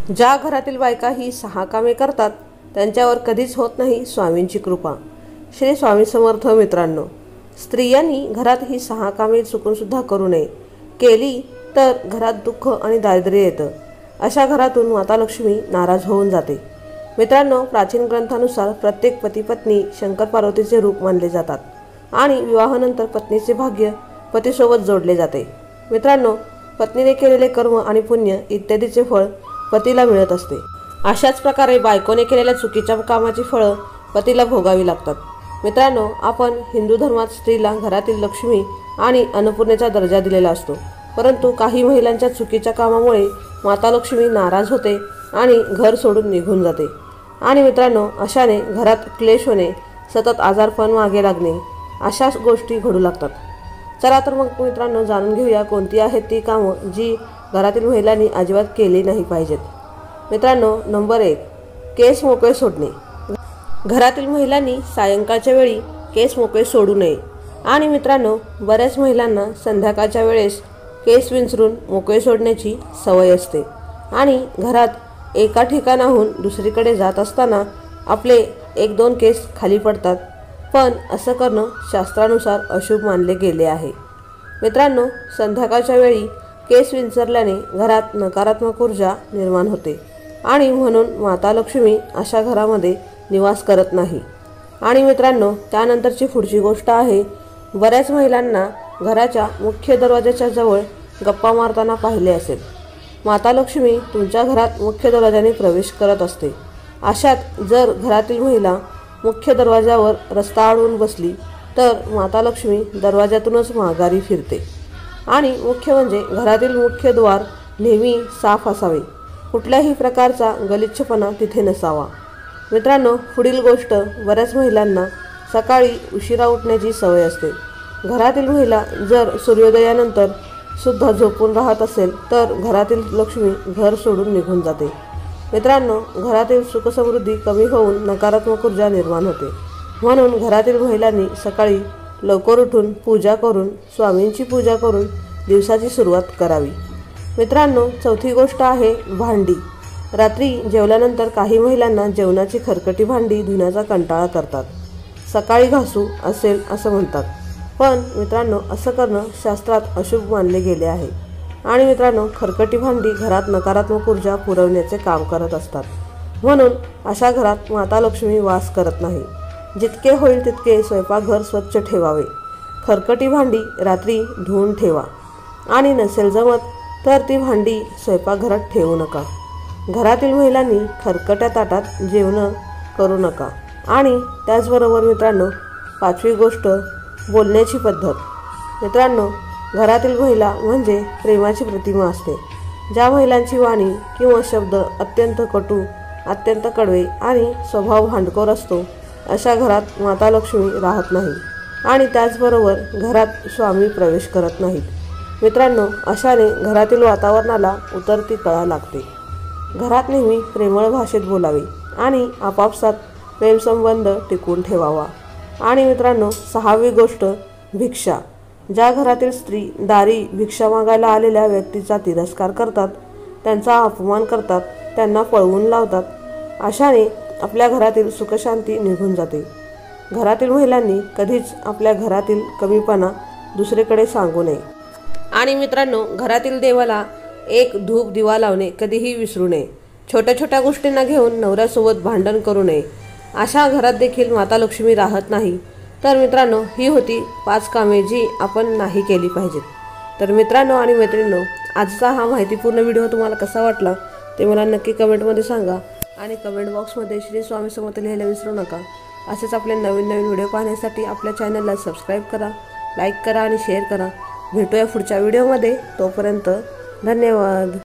ज्या घरातील बायका ही 6 कामे करतात त्यांच्यावर कधीच होत नाही स्वामींची कृपा। श्री स्वामी समर्थ। मित्रांनो, स्त्रियांनी घरात ही 6 कामे चुकून सुद्धा करू नये। केली तर घरात दुःख आणि दारिद्र्य येतं। अशा घरातून माता लक्ष्मी नाराज होऊन जाते। मित्रांनो, प्राचीन ग्रंथानुसार प्रत्येक पती पत्नी शंकर पार्वतीचे रूप मानले जातात आणि विवाहानंतर पत्नीचे भाग्य पतीसोबत जोडले जाते। मित्रांनो, पत्नीने केलेले कर्म आणि पुण्य इत्यादीचे फळ पतीला मिळत असते। अशाच प्रकारे बायकोने केलेल्या चुकीच्या कामाची फळं पतीला भोगावी लागतात। मित्रांनो, आपण हिंदू धर्मात स्त्रीला घरातील लक्ष्मी आणि अन्नपूर्णेचा दर्जा दिलेला असतो, परंतु काही महिलांच्या चुकीच्या कामामुळे माता लक्ष्मी नाराज होते आणि घर सोडून निघून जाते। आणि मित्रांनो, अशाने घरात क्लेश होणे, सतत आजारपण मागे लागणे अशा गोष्टी घडू लागतात। चला तर मग मित्रांनो, जाणून घेऊया कोणती आहेत ती कामं जी घरातील महिलांनी अजिबात केली नाही पाहिजेत। मित्रांनो, नंबर 1, केस मोकळे सोडणे। घरातील महिलांनी सायंकाळच्या वेळी केस मोकळे सोडू नये। आणि मित्रांनो, बऱ्याच महिलांना संध्याकाळच्या वेळेस केस विंचरून मोकळे सोडण्याची सवय असते आणि घरात एका ठिकाणाहून दुसरीकडे जात असताना आपले 1-2 केस खाली पडतात, पण असं करणं शास्त्रानुसार अशुभ मानले गेले आहे। मित्रांनो, संध्याकाळच्या वेळी केस विंचरल्याने घरात नकारात्मक ऊर्जा निर्माण होते आणि म्हणून माता लक्ष्मी अशा घरामध्ये निवास करत नाही। आणि मित्रांनो, त्यानंतरची पुढची गोष्ट आहे, बऱ्याच महिलांना घराच्या मुख्य दरवाजाच्या जवळ गप्पा मारताना पाहिले असेल। माता लक्ष्मी तुमच्या घरात मुख्य दरवाजाने प्रवेश करत असते। अशात जर घरातील महिला मुख्य दरवाजावर रस्ता अडवून बसली तर माता लक्ष्मी दरवाजातूनच माघारी फिरते। आणि मुख्य म्हणजे घरातील मुख्य द्वार नेहमी साफ असावे, कुठल्याही प्रकारचा गलिच्छपणा तिथे नसावा। मित्रांनो, पुढील गोष्ट, बऱ्याच महिलांना सकाळी उशिरा उठण्याची सवय असते। घरातील महिला जर सूर्योदयानंतर सुद्धा झोपून राहत असेल तर घरातील लक्ष्मी घर सोडून निघून जाते। मित्रांनो, घरातील सुखसमृद्धी कमी होऊन नकारात्मक ऊर्जा निर्माण होते। म्हणून घरातील महिलांनी सकाळी लवकर उठून पूजा करून, स्वामींची पूजा करून दिवसाची सुरुवात करावी। मित्रांनो, चौथी गोष्ट आहे भांडी। रात्री जेवल्यानंतर काही महिलांना जेवणाची खरकटी भांडी धुण्याचा कंटाळा करतात। सकाळी घासू असेल असं म्हणतात, पण मित्रांनो, असं करणं शास्त्रात अशुभ मानले गेले आहे। आणि मित्रांनो, खरकटी भांडी घरात नकारात्मक ऊर्जा पुरवण्याचे काम करत असतात, म्हणून अशा घरात माता लक्ष्मी वास करत नाही। जितके होईल तितके स्वयंपाकघर स्वच्छ ठेवावे। खरकटी भांडी रात्री धुवून ठेवा आणि नसेल जमत तर ती भांडी स्वयंपाकघरात ठेवू नका। घरातील महिलांनी खरकट्या ताटात जेवण करू नका। आणि त्याचबरोबर मित्रांनो, 5वी गोष्ट, बोलण्याची पद्धत। मित्रांनो, घरातील महिला म्हणजे प्रेमाची प्रतिमा असते। ज्या महिलांची वाणी किंवा शब्द अत्यंत कटू, अत्यंत कडवे आणि स्वभाव भांडखोर असतो, अशा घरात माता लक्ष्मी राहत नाही आणि त्याचबरोबर घरात स्वामी प्रवेश करत नाहीत। मित्रांनो, अशाने घरातील वातावरणाला उतरती कळा लागते। घरात नेहमी प्रेमळ भाषेत बोलावे आणि आपापसात प्रेमसंबंध टिकवून ठेवावा। आणि मित्रांनो, 6वी गोष्ट, भिक्षा। ज्या घरातील स्त्री दारी भिक्षा मागायला आलेल्या व्यक्तीचा तिरस्कार करतात, त्यांचा अपमान करतात, त्यांना पळवून लावतात, अशाने आपल्या घरातील सुखशांती निघून जाते। घरातील महिलांनी कधीच आपल्या घरातील कमीपणा दुसरीकडे सांगू नये। आणि मित्रांनो, घरातील देवाला एक धूप दिवा लावणे कधीही विसरू नये। छोट्या छोट्या गोष्टींना घेऊन नवऱ्यासोबत भांडण करू नये। अशा घरात देखील माता लक्ष्मी राहत नाही। तर मित्रांनो, ही होती 5 कामे जी आपण नाही केली पाहिजेत। तर मित्रांनो आणि मैत्रिणींनो, आजचा हा माहितीपूर्ण व्हिडिओ तुम्हाला कसा वाटला ते मला नक्की कमेंटमध्ये सांगा आणि कमेंट बॉक्समध्ये श्री स्वामी समर्थ लिहायला विसरू नका। असेच आपले नवीन व्हिडिओ पाहण्यासाठी आपल्या चॅनलला सबस्क्राईब करा, लाईक करा आणि शेअर करा। भेटूया पुढच्या व्हिडिओमध्ये। तोपर्यंत धन्यवाद।